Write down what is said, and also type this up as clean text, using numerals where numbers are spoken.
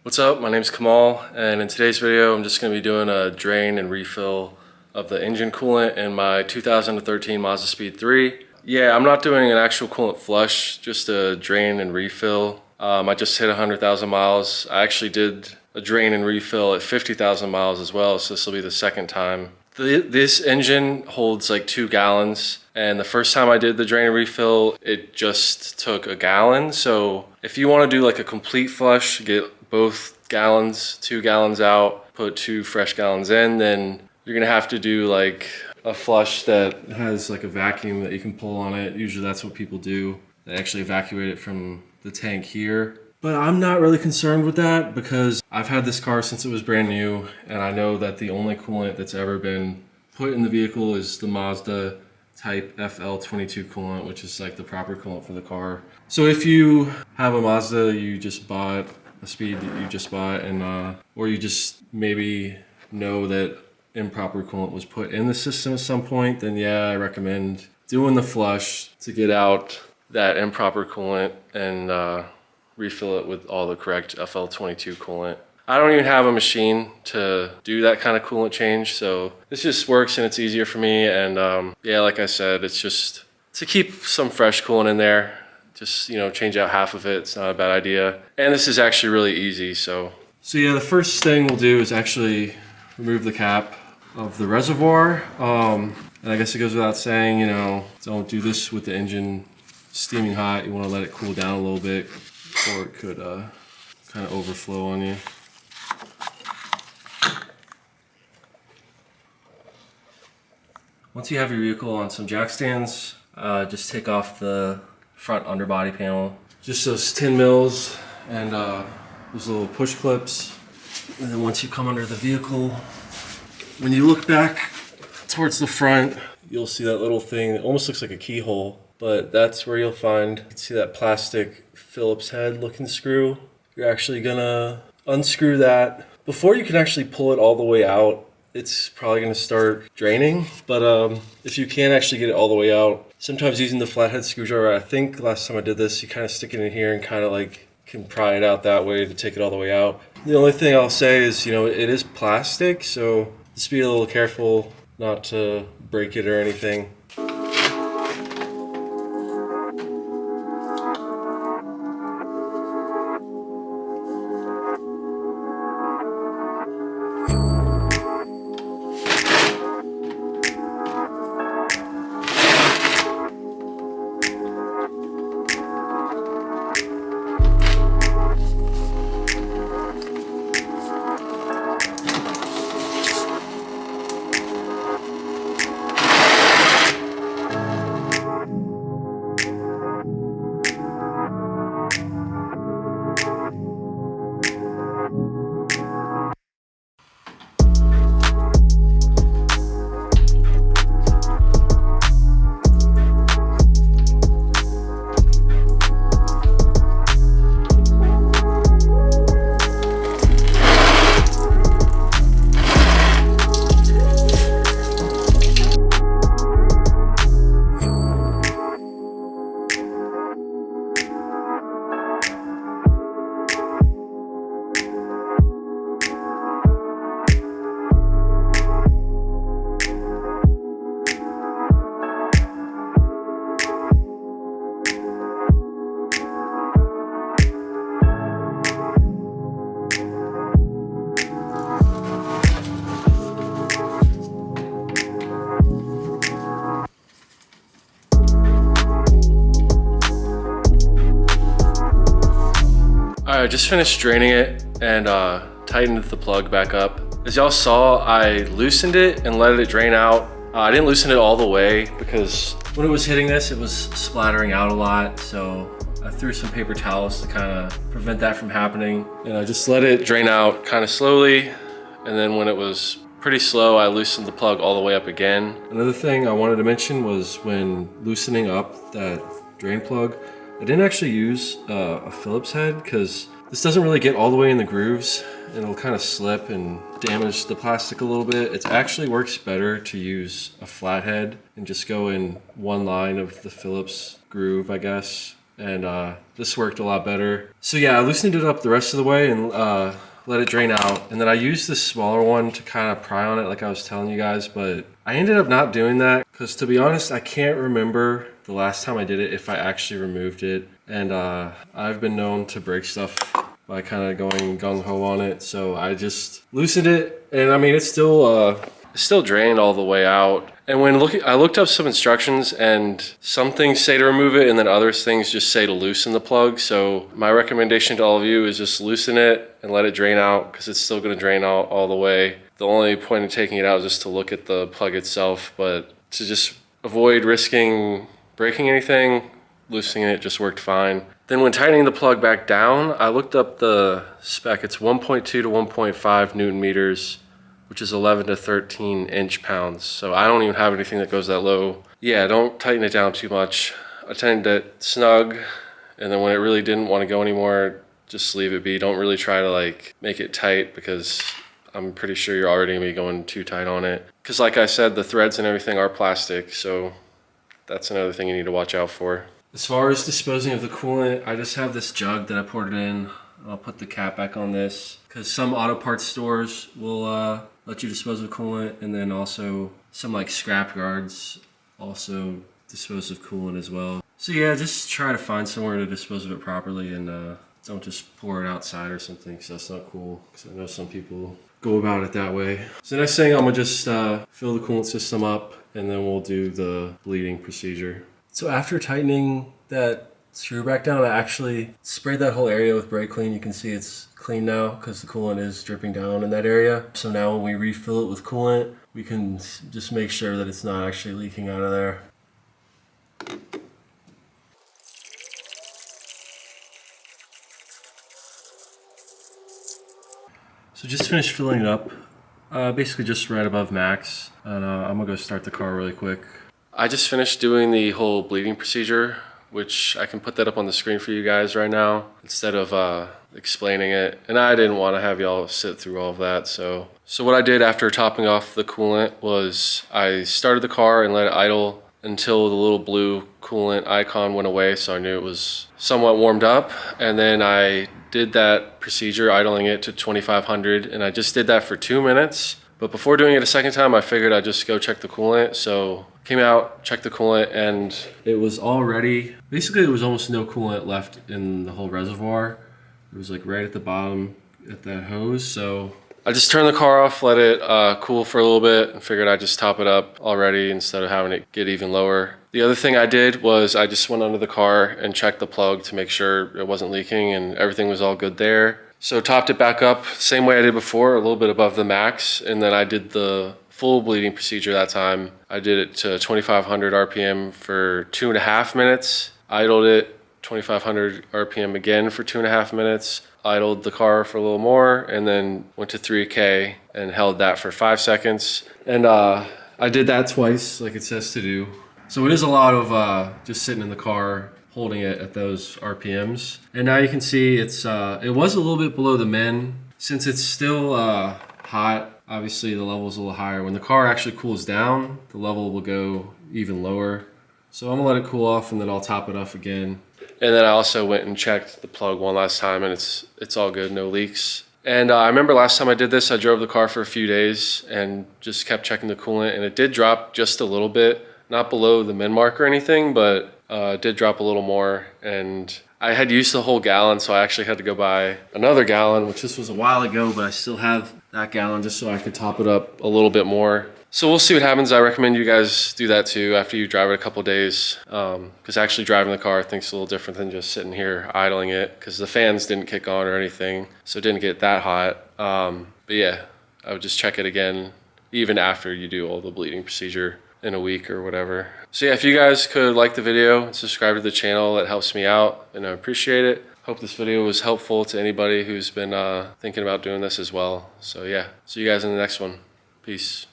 What's up? My name's Kamal, and in today's video I'm just going to be doing a drain and refill of the engine coolant in my 2013 Mazdaspeed3. Yeah, I'm not doing an actual coolant flush, just a drain and refill. I just hit 100,000 miles. I actually did a drain and refill at 50,000 miles as well, so this will be the second time. This engine holds like 2 gallons, and the first time I did the drain and refill, it just took a gallon. So if you want to do like a complete flush, get both gallons, 2 gallons out, put 2 fresh gallons in, then you're gonna have to do like a flush that has like a vacuum that you can pull on it. Usually that's what people do. They actually evacuate it from the tank here. But I'm not really concerned with that because I've had this car since it was brand new, and I know that the only coolant that's ever been put in the vehicle is the Mazda type FL22 coolant, which is like the proper coolant for the car. So if you have a Mazda you just bought, a Speed that you just bought, and or you just maybe know that improper coolant was put in the system at some point, then yeah, I recommend doing the flush to get out that improper coolant and refill it with all the correct FL22 coolant. I don't even have a machine to do that kind of coolant change, so this just works and it's easier for me. And yeah, like I said, it's just to keep some fresh coolant in there. Just, you know, change out half of it. It's not a bad idea. And this is actually really easy, so yeah, the first thing we'll do is actually remove the cap of the reservoir. And I guess it goes without saying, you know, don't do this with the engine steaming hot. You want to let it cool down a little bit, or it could kind of overflow on you. Once you have your vehicle on some jack stands, just take off the front underbody panel. Just those 10 mils and those little push clips. And then once you come under the vehicle, when you look back towards the front, you'll see that little thing that almost looks like a keyhole, but that's where you'll find, see that plastic Phillips head looking screw. You're actually gonna unscrew that. Before you can actually pull it all the way out, it's probably gonna start draining, but if you can actually get it all the way out, sometimes using the flathead screwdriver, I think last time I did this, you kind of stick it in here and kind of like can pry it out that way to take it all the way out. The only thing I'll say is, you know, it is plastic, so just be a little careful not to break it or anything. Alright, I just finished draining it and tightened the plug back up. As y'all saw, I loosened it and let it drain out. I didn't loosen it all the way because when it was hitting this, it was splattering out a lot. So I threw some paper towels to kind of prevent that from happening. And I just let it drain out kind of slowly. And then when it was pretty slow, I loosened the plug all the way up again. Another thing I wanted to mention was when loosening up that drain plug, I didn't actually use a Phillips head because this doesn't really get all the way in the grooves and it'll kind of slip and damage the plastic a little bit. It actually works better to use a flathead and just go in one line of the Phillips groove, I guess, and this worked a lot better. So yeah, I loosened it up the rest of the way and let it drain out. And then I used this smaller one to kind of pry on it like I was telling you guys, but I ended up not doing that because, to be honest, I can't remember the last time I did it if I actually removed it. And I've been known to break stuff by kind of going gung-ho on it. So I just loosened it, and I mean, it's still drained all the way out. And when I looked up some instructions, and some things say to remove it and then other things just say to loosen the plug. So my recommendation to all of you is just loosen it and let it drain out, because it's still going to drain out all the way. The only point of taking it out is just to look at the plug itself, but to just avoid risking breaking anything, loosening it just worked fine. Then when tightening the plug back down, I looked up the spec. It's 1.2 to 1.5 Newton meters, which is 11 to 13 inch-pounds. So I don't even have anything that goes that low. Yeah, don't tighten it down too much. I tightened it snug, and then when it really didn't want to go anymore, just leave it be. Don't really try to like make it tight, because I'm pretty sure you're already gonna be going too tight on it. Because like I said, the threads and everything are plastic, so that's another thing you need to watch out for. As far as disposing of the coolant, I just have this jug that I poured it in. I'll put the cap back on this, because some auto parts stores will let you dispose of coolant, and then also some like scrap yards also dispose of coolant as well. So yeah, just try to find somewhere to dispose of it properly, and don't just pour it outside or something, because that's not cool, because I know some people go about it that way. So next thing, I'm gonna just fill the coolant system up, and then we'll do the bleeding procedure. So after tightening that screw back down, I actually sprayed that whole area with brake clean. You can see it's clean now because the coolant is dripping down in that area. So now when we refill it with coolant, we can just make sure that it's not actually leaking out of there. So just finished filling it up, basically just right above max, and I'm gonna go start the car really quick. I just finished doing the whole bleeding procedure, which I can put that up on the screen for you guys right now instead of explaining it. And I didn't want to have y'all sit through all of that. So what I did after topping off the coolant was I started the car and let it idle until the little blue coolant icon went away, so I knew it was somewhat warmed up. And then I did that procedure, idling it to 2500, and I just did that for 2 minutes. But before doing it a second time, I figured I'd just go check the coolant. So came out, checked the coolant, and it was already, basically there was almost no coolant left in the whole reservoir. It was like right at the bottom at that hose. So I just turned the car off, let it cool for a little bit, and figured I'd just top it up already instead of having it get even lower. The other thing I did was I just went under the car and checked the plug to make sure it wasn't leaking and everything was all good there. So topped it back up, same way I did before, a little bit above the max, and then I did the full bleeding procedure that time. I did it to 2500 RPM for 2.5 minutes, idled it 2500 RPM again for 2.5 minutes, idled the car for a little more, and then went to 3K and held that for 5 seconds. And I did that twice, like it says to do. So it is a lot of just sitting in the car, holding it at those RPMs. And now you can see it was a little bit below the min. Since it's still hot, obviously the level's a little higher. When the car actually cools down, the level will go even lower. So I'm gonna let it cool off, and then I'll top it off again. And then I also went and checked the plug one last time, and it's all good, no leaks. And I remember last time I did this, I drove the car for a few days and just kept checking the coolant, and it did drop just a little bit, not below the min mark or anything, but it did drop a little more. And I had used the whole gallon, so I actually had to go buy another gallon, which this was a while ago, but I still have that gallon just so I could top it up a little bit more. So we'll see what happens. I recommend you guys do that too after you drive it a couple days, because actually driving the car I think is a little different than just sitting here idling it, because the fans didn't kick on or anything, so it didn't get that hot. But yeah, I would just check it again even after you do all the bleeding procedure in a week or whatever. So yeah, if you guys could like the video and subscribe to the channel, that helps me out and I appreciate it. Hope this video was helpful to anybody who's been thinking about doing this as well. So yeah, see you guys in the next one. Peace.